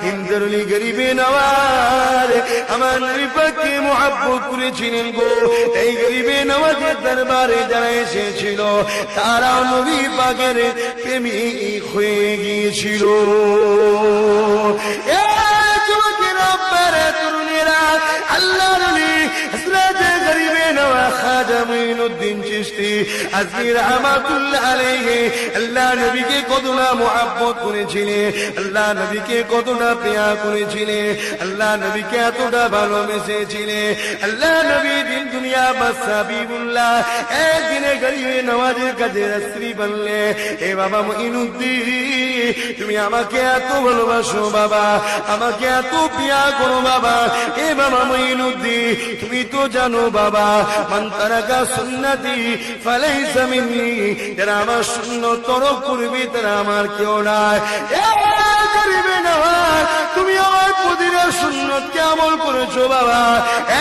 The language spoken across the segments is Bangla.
হিন্দরুলি গরিবে নওয়াজ আমার নবী পাককে মুহাব্বত করেছিলেন গো। এই গরিবে নওয়াজের দরবারে যারা এসেছিল তারা নবী পাকের প্রেমিক হয়ে গিয়েছিল। যুবকেরা, আব্বারা, তরুণেরা, আল্লাহর নবী হযরত গরিবে নওয়াজ খাজা মুঈনুদ্দিন চিশতি আজমি রাহমাতুল্লাহ আলাইহি আল্লাহ নবীকে কতটা মুহাব্বত করেছিলেন, আল্লাহ নবীকে কতটা প্রিয় করেছিলেন, আল্লাহ নবীকে এতটা ভালোবেসেছিলেন। আল্লাহ নবী দিন দুনিয়া বাসাবিবুল্লাহ একদিনে গরিবে নওয়াজের কাছে রাসূল বললে, এ বাবা মুঈনুদ্দিন, তুমি আমাকে এত ভালোবাসো বাবা, আমাকে এত প্রিয় করো বাবা। এ বাবা মুঈনুদ্দিন, তুমি তো জানো বাবা, মান তারাকা সুন্নতি ফালাইসা মিন্নি, যারা আমার সুন্নত তরক করবে তারা আমার কেউ নয়। তুমি আমার প্রতিটা সুন্নতকে আমল করেছো বাবা,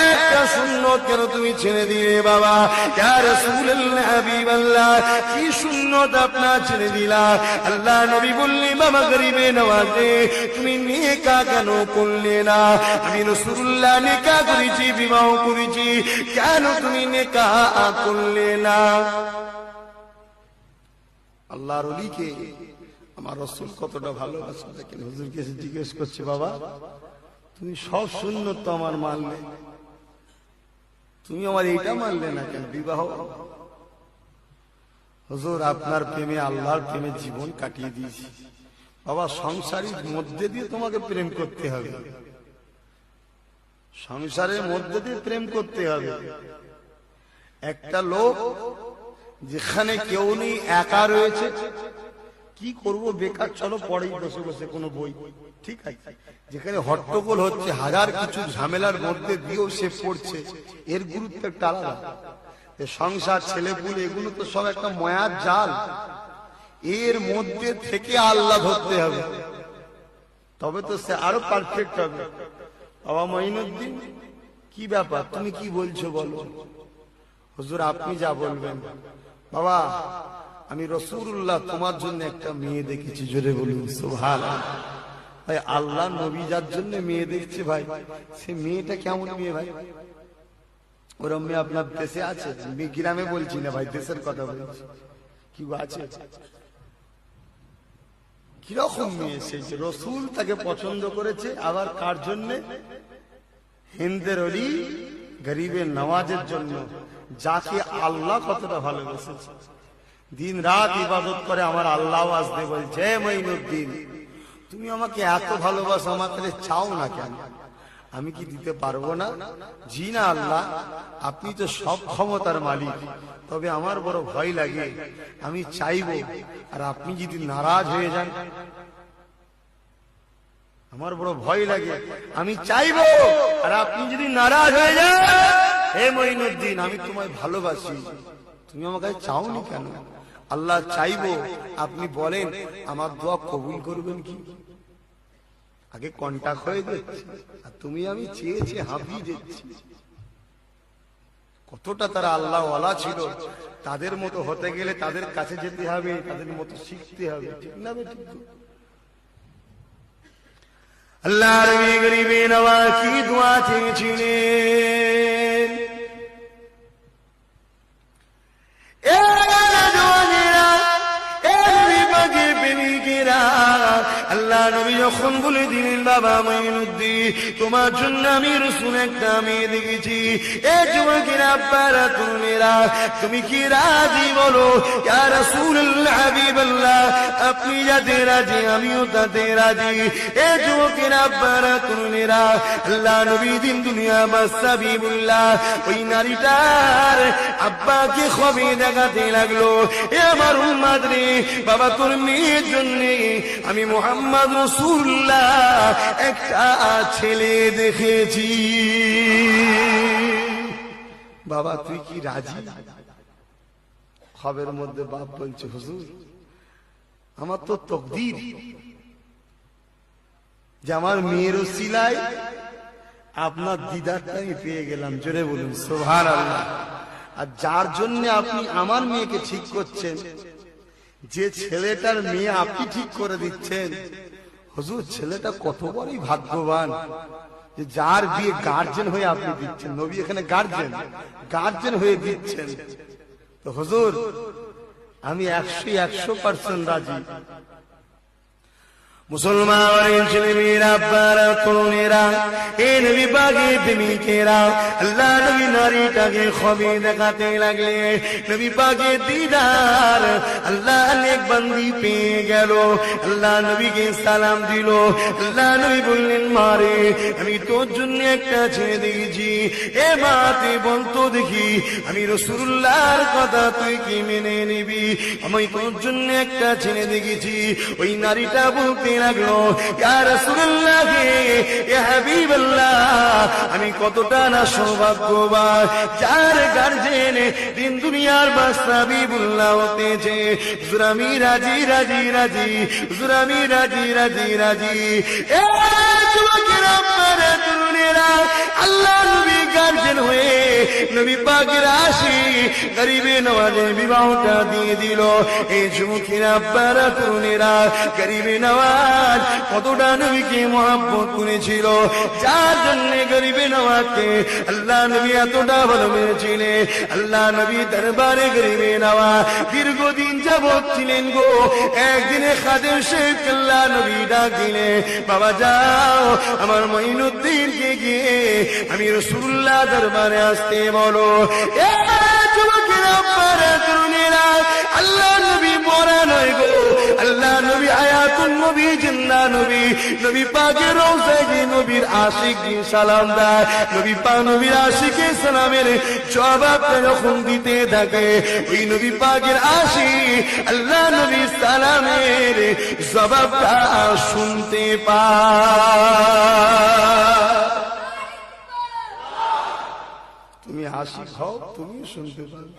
একটা সুন্নত কেন তুমি ছেড়ে দিলে বাবা? ইয়া রাসূলুল্লাহ, হাবিবাল্লাহ, কি সুন্নত আপনার ছেড়ে দিলা? আল্লাহ নবী বললেন, বাবা গরিবে নওয়াজে তুমি নেকা কেন করলে না? আমি রাসূলুল্লাহ নেকা করেছি, বিবাহ করেছি, কেন তুমি নেকা করলে না? আল্লাহর ওলিকে আমার রাসূল কতটা ভালোবাসে দেখেন। হুজুরকে জিজ্ঞেস করছে, বাবা তুমি সব সুন্নত তো আমার মানলে, তুমি আমার এইটা মানলে না কেন? বিবাহ। হুজুর আপনার প্রেমে, আল্লাহর প্রেমে জীবন কাটিয়ে দিয়েছি বাবা। সংসারের মধ্যে দিয়ে তোমাকে প্রেম করতে হবে, সংসারের মধ্যে দিয়ে প্রেম করতে হবে। একটা লোক যেখানে কেউ নেই, একা রয়েছে, কি করব বেকার, চলো পড়েই বসে বসে কোনো বই, ঠিক আছে। যেখানে হট্টগোল হচ্ছে, হাজার কিছু ঝামেলার মধ্যে দিয়েও সে পড়ছে, এর গুরুত্ব একটা আলাদা। সংসার, ছেলেপুলে, এগুলো তো সব একটা মায়ার জাল, এর মধ্যে থেকে আল্লাহ ধরতে হবে, তবে তো সে আরো পারফেক্ট হবে। বাবা মুঈনুদ্দিন, কি ব্যাপার, তুমি কি বলছো বলো? হুজুর আপনি যা বলবেন। বাবা আমি রাসূলুল্লাহ তোমার জন্য একটা মেয়ে দেখেছি, জোরে বলুন সুবহানাল্লাহ। ভাই আল্লাহ নবী যার জন্য মেয়ে দেখছে ভাই, সে মেয়েটা কেমন মেয়ে ভাই? ওরম মেয়ে আপনার দেশে আছে? গ্রামে বলছি না ভাই, দেশের কথা বলছি। কি আছে? কিরকম মেয়ে? সেই রাসূল তাকে পছন্দ করেছে, আবার কার জন্য? হিন্দের ওলি গরিবে নওয়াজের জন্য, যাকে আল্লাহ কতটা ভালোবেসেছে। দিন রাত ইবাদত করে আমার আল্লাহ আসতে বলছে, মুঈনুদ্দিন তুমি আমাকে এত ভালোবাসো, আমার কাছে চাও না কেন? আমি কি দিতে পারবো না? জি না আল্লাহ, আপনি তো সব ক্ষমতার মালিক, তবে আমার বড় ভয় লাগে, আমি চাইবো, আর আপনি যদি নারাজ হয়ে যান, আমার বড় ভয় লাগে, আমি চাইবো, আর আপনি যদি নারাজ হয়ে যান, হে মুঈনুদ্দিন আমি তোমায় ভালোবাসি, তুমি আমার কাছে চাওনি কেন? আল্লাহ চাইবো, আপনি বলেন আমার দোয়া কবুল করবেন কি? আগে কন্টাক্ট হয়ে যাচ্ছে, আর তুমি আমি চেয়েছি হাঁপিয়ে যাচ্ছি। কতটা তারা আল্লাহ ওয়ালা ছিল, তাদের মতো হতে গেলে তাদের কাছে যেতে হবে, তাদের মতো শিখতে হবে, ঠিক না? ঠিক। আল্লাহর নবী গরিবে নওয়াজ কি দোয়া চেয়েছিলেন? আল্লাহ নবী যখন বলে দিলেন, বাবা মুঈনুদ্দিন তোমার জন্য আমি রাসূল একটা মেয়ে দেখেছি, এ যুবকেরা, আব্বারা, তরুণেরা, তুমি কি রাজি বলো? ইয়া রাসূলুল্লাহ, হাবিবাল্লাহ, আপনি যাতে রাজি আমিও তাতে রাজি। এ যুবকেরা, আব্বারা, তরুণেরা, আল্লাহ নবী দিন দুনিয়া বাসাবিবুল্লাহ ওই নারীটার আব্বাকে খবর দেখাতে লাগলো, এ আমার উম্মত রে, বাবা তোর মেয়ের জন্য আমি মুহাম্মদ রাসূলুল্লাহ একটা ছেলে দেখেছি, বাবা তুই কি রাজি? খবরের মধ্যে বাপ বলছে, হুজুর আমার তো তকদির যে আমার মেয়ের ওসিলায় আপনার দিদারটা আমি পেয়ে গেলাম, জোরে বলুন সুবহানাল্লাহ। আর যার জন্য আপনি আমার মেয়েকে ঠিক করছেন, যে ছেলেটার মেয়ে আপনি ঠিক করে দিচ্ছেন, হুজুর ছেলেটা কত বড়ই ভাগ্যবান যে যার বিয়ে গার্জেন হয়ে আপনি দিচ্ছেন। নবী এখানে গার্জেন হয়ে দিচ্ছেন। তো হুজুর আমি 100% রাজি। মুসলমান ছেলেমেয়েরা, আব্বারা, তরুণেরা, এ নবী পাকের প্রেমিকেরা, আল্লাহ নবী নারীটাকে খবর দেখাতে লাগলে নবী পাকের দিদার আল্লাহ নেক বান্দি পেয়ে গেল। আল্লাহ নবীকে সালাম দিল। আল্লাহ নবী বললেন, মারে আমি তোর জন্য একটা ছেড়ে দিয়েছি, এ মা তুই বলতো দেখি আমি রাসূলুল্লাহর কথা তুই কি মেনে নিবি? আমি তোর জন্য একটা ছেড়ে দিয়েছি। ওই নারীটা বলতে লাগলো, ইয়া রাসূলুল্লাহ, ইয়া হাবিবাল্লাহ, আমি কতটা না সৌভাগ্যবান যার গার্জেন দিন দুনিয়ার বাদশা হাবিবুল্লাহ হতেছে। হুজুর আমি রাজি রাজি রাজি, হুজুর আমি রাজি রাজি রাজি। এ যুবকেরা, আপনারা তরুণেরা, আল্লাহ নবী গার্জেন হয়ে নবী পাকের আশিক গরিবে নওয়াজের বিবাহটা দিয়ে দিল। এই যুবকেরা, আপনারা তরুণেরা, গরিবে নওয়াজ কতটা নবীকে মহব্বত করেছিল, যার জন্য গরিবে নওয়াজকে আল্লাহ নবী এতটা ভালোবেসেছিলেন। আল্লাহ নবী দরবারে গরিবে নওয়াজ দীর্ঘদিন যাবত ছিলেন গো। একদিনে খাদেম শেখ আল্লাহ নবী ডাক দিলেন, বাবা যাও আমার মঈনুদ্দিনকে গিয়ে আমি রাসূলুল্লাহ দরবারে আসতে বলো। এ যুবকেরা, আপনারা তরুণেরা, আল্লাহ নবী মরা নয় গো, আল্লাহ নবী আয়াতুন নবী, জিন্দা নবী, নবী পাকের রওজায় গিয়ে নবীর আশিককে সালাম দেয়। নবী পাক নবীর আশিকে সালামের জবাবটা যখন দিতে থাকে, ওই নবী পাকের আশিক আল্লাহ নবীর সালামের জবাবটা শুনতে পায়। তুমি আশিক হও, তুমি শুনতে পাবে।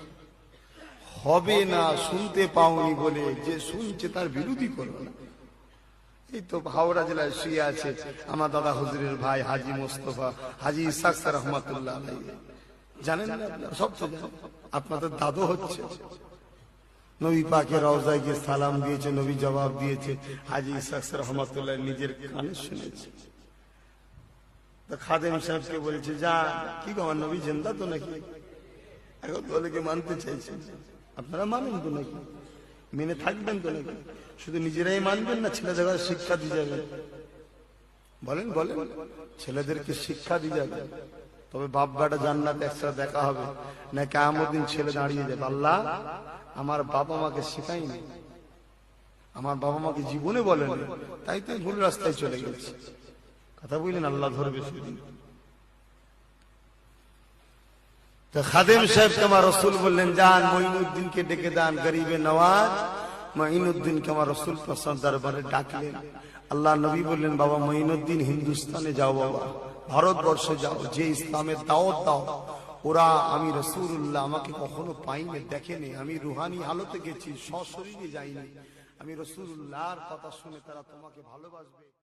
হবে না শুনতে পাওনি বলে যে শুনছে তার বিরোধী করো না। এই তো হাওড়া জেলায় শুয়ে আছে আমার দাদা হুজুরের ভাই হাজী মোস্তফা, হাজী ইসহাক রহমাতুল্লাহ আলাইহি। জানেন না আপনারা? সব তো জানেন। আপনাদের দাদু হচ্ছে নবী পাকের রওজায় গিয়ে সালাম দিয়েছে, নবী জবাব দিয়েছে, হাজী ইসহাক রহমাতুল্লাহ নিজের কানে শুনেছে। তো খাদেম সাহেবকে বলেছে, যা কি গো আমার নবী জিন্দা তো নাকি? এখন বলে মানতে চাইছেন, আপনারা মানেন তো নাকি? মেনে থাকবেন তো নাকি? শুধু নিজেরাই মানবেন না ছেলেদের শিক্ষা দিয়ে যাবেন? বলেন বলেন, ছেলেদেরকে শিক্ষা দিয়ে যাবেন, তবে বাপ বেটা জান্নাতে একসাথে দেখা হবে। না কিয়ামত দিন ছেলে দাঁড়িয়ে যাবে, আল্লাহ আমার বাবা মাকে শেখায়নি, আমার বাবা মাকে জীবনে বলেন, তাই তো ভুল রাস্তায় চলে গেছে। কথা বললেন, আল্লাহ ধরবে সেদিন। তো খাদেম সাহেবকে আমার রসুল বললেন, যান মঈনুদ্দিনকে ডেকে দেন। গরিবে নওয়াজ মঈনুদ্দিনকে আমার রসুল দরবারে ডাকলেন। আল্লাহ নবী বললেন, বাবা মঈনুদ্দিন হিন্দুস্তানে যাও, বাবা ভারতবর্ষে যাও, যে ইসলামের দাওয়াত দাও ওরা, আমি রাসূলুল্লাহ আমাকে কখনো পাইনি, দেখেনি, আমি রুহানি হালতে গেছি, সশরীরে যাইনি। আমি রাসূলুল্লাহর কথা শুনে তারা তোমাকে ভালোবাসবে।